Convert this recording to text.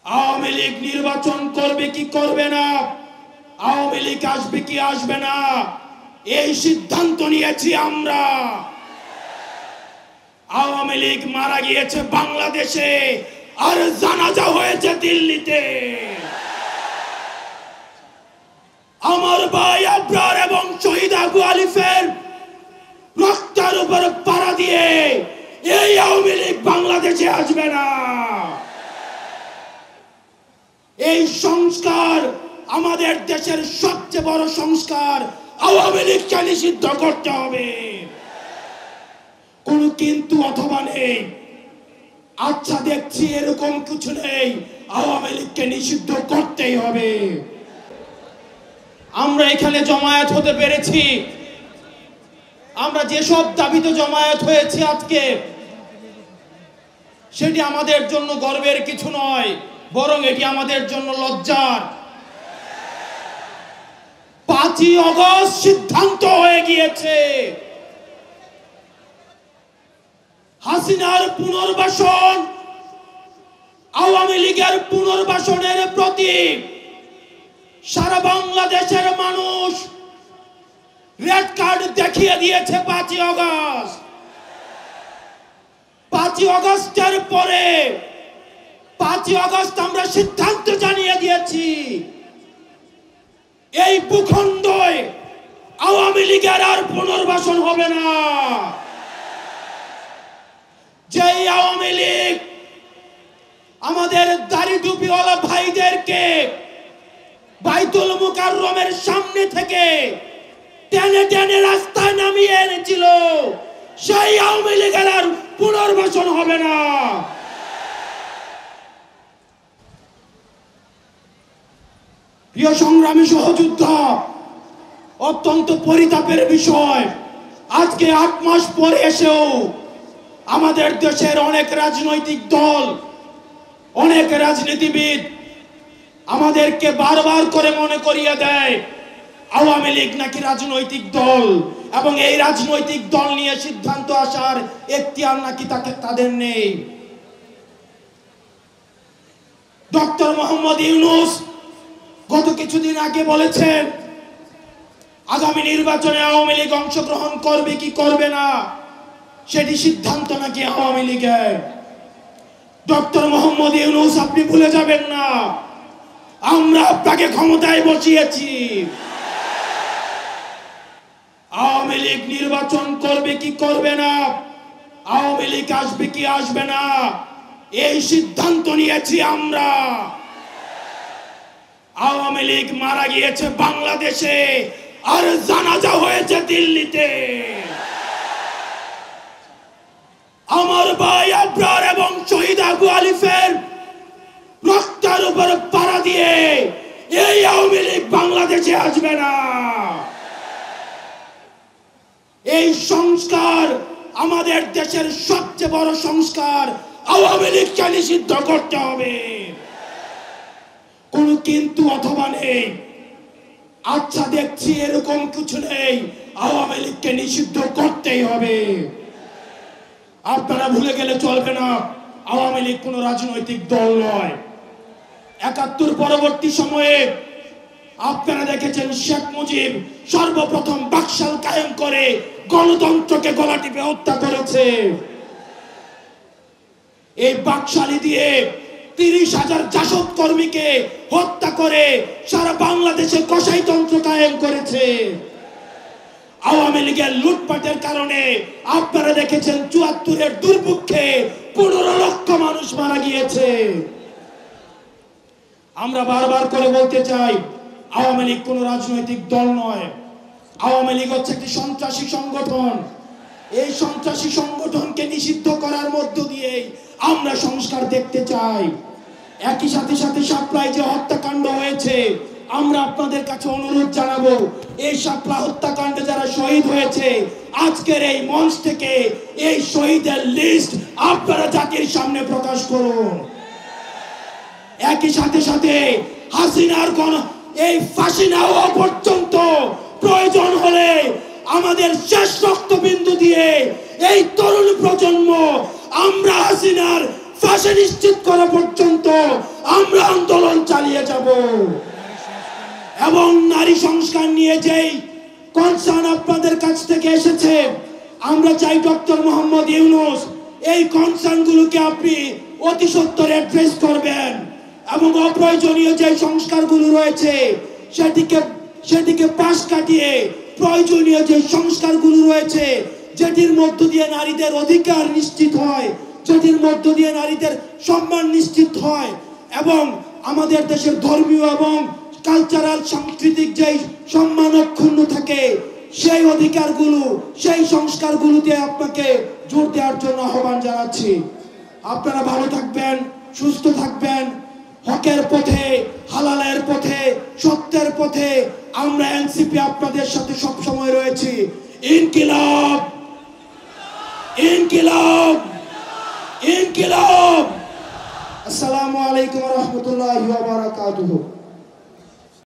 আওয়ামী লীগ নির্বাচন করবে কি করবে না, আওয়ামী লীগ আসবে কি আসবে না, এই সিদ্ধান্ত নিয়েছি আমরা। আওয়ামী লীগ মারা গিয়েছে বাংলাদেশে, আর জানাজা হয়েছে দিল্লিতে। আমার ভাই আবরার এবং শহীদ আবু আলিফের রক্তের উপর পাড়া দিয়ে এই আওয়ামী লীগ বাংলাদেশে আসবে না। এই সংস্কার আমাদের দেশের সবচেয়ে বড় সংস্কার, আওয়ামী লীগকে নিষিদ্ধ করতে হবে। কোন কিন্তু অথবা নেই, আচ্ছা দেখছি এরকম কিছু নেই, আওয়ামী লীগকে নিষিদ্ধ করতেই হবে। আমরা এখানে জমায়েত হতে পেরেছি, আমরা যেসব দাবিতে জমায়েত হয়েছি আজকে, সেটি আমাদের জন্য গর্বের কিছু নয়, বরং এটি আমাদের জন্য লজ্জার। 5ই আগস্ট সিদ্ধান্ত হয়ে গিয়েছে, হাসিনার পুনর্বাসন, আওয়ামী লীগের পুনর্বাসনের প্রতি সারা বাংলাদেশের মানুষ রেড কার্ড দেখিয়ে দিয়েছে। 5ই আগস্ট, 5ই আগস্টের পরে 5ই আগস্ট আমরা সিদ্ধান্ত জানিয়ে দিয়েছি, এই ভূখণ্ডে আওয়ামী লীগের আর পুনর্বাসন হবে না। যেই আওয়ামী লীগ আমাদের দাড়ি টুপিওয়ালা ভাইদেরকে বাইতুল মুকাররমের সামনে থেকে টেনে টেনে রাস্তায় নামিয়ে এনেছিল, সেই আওয়ামী লীগের আর পুনর্বাসন হবে না। প্রিয় সংগ্রামী সহযোদ্ধা, অত্যন্ত পরিতাপের বিষয়, আজকে 8 মাস পরে এসেও আমাদের দেশের অনেক রাজনৈতিক দল, অনেক রাজনীতিবিদ আমাদেরকে বারবার করে মনে করিয়ে দেয় আওয়ামী লীগ নাকি রাজনৈতিক দল, এবং এই রাজনৈতিক দল নিয়ে সিদ্ধান্ত আসার এখতিয়ার নাকি তাদের নেই। ডক্টর মোহাম্মদ ইউনূস গত কিছুদিন আগে বলেছেন আগামী নির্বাচনে আওয়ামী লীগ অংশগ্রহণ করবে কি করবে না, সেটি সিদ্ধান্ত নাকি আওয়ামী লীগের। ডক্টর মোহাম্মদ ইউনূস, আপনি ভুলে যাবেন না, আমরা আপনাকে ক্ষমতায় বসিয়েছি। আওয়ামী লীগ নির্বাচন করবে কি করবে না, আওয়ামী লীগ আসবে কি আসবে না, এই সিদ্ধান্ত নিয়েছি আমরা। আওয়ামী লীগ মারা গিয়েছে বাংলাদেশে, আর জানাজা হয়েছে দিল্লিতে। আমার ভাই আবরার এবং শহীদ আবু আলিফের রক্তের উপর পাড়া দিয়ে এই আওয়ামী লীগ বাংলাদেশে আসবে না। এই সংস্কার আমাদের দেশের সবচেয়ে বড় সংস্কার, আওয়ামী লীগকে নিষিদ্ধ করতে হবে। কোন কিন্তু অথবা নেই, আচ্ছা দেখছি এরকম কিছু নেই, আওয়ামী লীগকে নিষিদ্ধ করতেই হবে। আপনারা ভুলে গেলে চলবে না, আওয়ামী লীগ কোন রাজনৈতিক দল নয়। ৭১ পরবর্তী সময়ে আপনারা দেখেছেন শেখ মুজিব সর্বপ্রথম বাকশাল কায়েম করে গণতন্ত্রকে গলা টিপে হত্যা করেছে। এই বাকশালী দিয়ে ৩০,০০০ জাসদ কর্মীকে হত্যা করে সারা বাংলাদেশে কসাইতন্ত্র কায়েম করেছে। আওয়ামী লীগের লুটপাটের কারণে আপনারা দেখেছেন ৭৪-এর দুর্ভিক্ষে ১৫ লক্ষ মানুষ মারা গিয়েছে। আমরা বারবার করে বলতে চাই, আওয়ামী লীগ কোন রাজনৈতিক দল নয়, আওয়ামী লীগ হচ্ছে একটি সন্ত্রাসী সংগঠন। এই সন্ত্রাসী সংগঠনকে নিষিদ্ধ করার মধ্য দিয়ে আমরা সংস্কার দেখতে চাই। একই সাথে সাথে শাপলায় যে হত্যাকাণ্ড হয়েছে, আমরা আপনাদের কাছে অনুরোধ জানাবো, এই শাপলা হত্যাকাণ্ডে যারা শহীদ হয়েছে, আজকের এই মঞ্চ থেকে এই শহীদের লিস্ট আপনারা জাতির সামনে প্রকাশ করুন। একই সাথে সাথে হাসিনার এই ফাঁসি না হওয়া পর্যন্ত প্রয়োজন হলে আমাদের শেষ রক্তবিন্দু দিয়ে এই তরুণ প্রজন্ম আমরা হাসিনার ফাঁসি নিশ্চিত করা পর্যন্ত আমরা আন্দোলন চালিয়ে যাব। এবং নারী সংস্কার নিয়ে যেই কনসার্ন আপনাদের কাছ থেকে এসেছে, আমরা চাই ডক্টর মোহাম্মদ ইউনূস এই কনসার্নগুলোকে আপনি অতি সত্বর অ্যাড্রেস করবেন এবং অপ্রয়োজনীয় যে সংস্কারগুলো রয়েছে সেটিকে পাশ কাটিয়ে প্রয়োজনীয় যে সংস্কারগুলো রয়েছে, যেটির মধ্য দিয়ে নারীদের অধিকার নিশ্চিত হয়, যেটির মধ্য দিয়ে নারীদের সম্মান নিশ্চিত হয় এবং আমাদের দেশের ধর্মীয় এবং কালচারাল সাংস্কৃতিক যেই সম্মান অক্ষুণ্ণ থাকে, সেই অধিকারগুলো, সেই সংস্কারগুলোতে আপনাকে জোর দেওয়ার জন্য আহ্বান জানাচ্ছি। আপনারা ভালো থাকবেন, সুস্থ থাকবেন। হকের পথে, হালালের পথে, সত্যের পথে আমরা এনসিপি আপনাদের সাথে সব সময় রয়েছি। ইনকিলাব, ইনকিলাব, ইনকিলাব। আসসালামু আলাইকুম ওয়া রাহমাতুল্লাহি ওয়া বারাকাতুহু।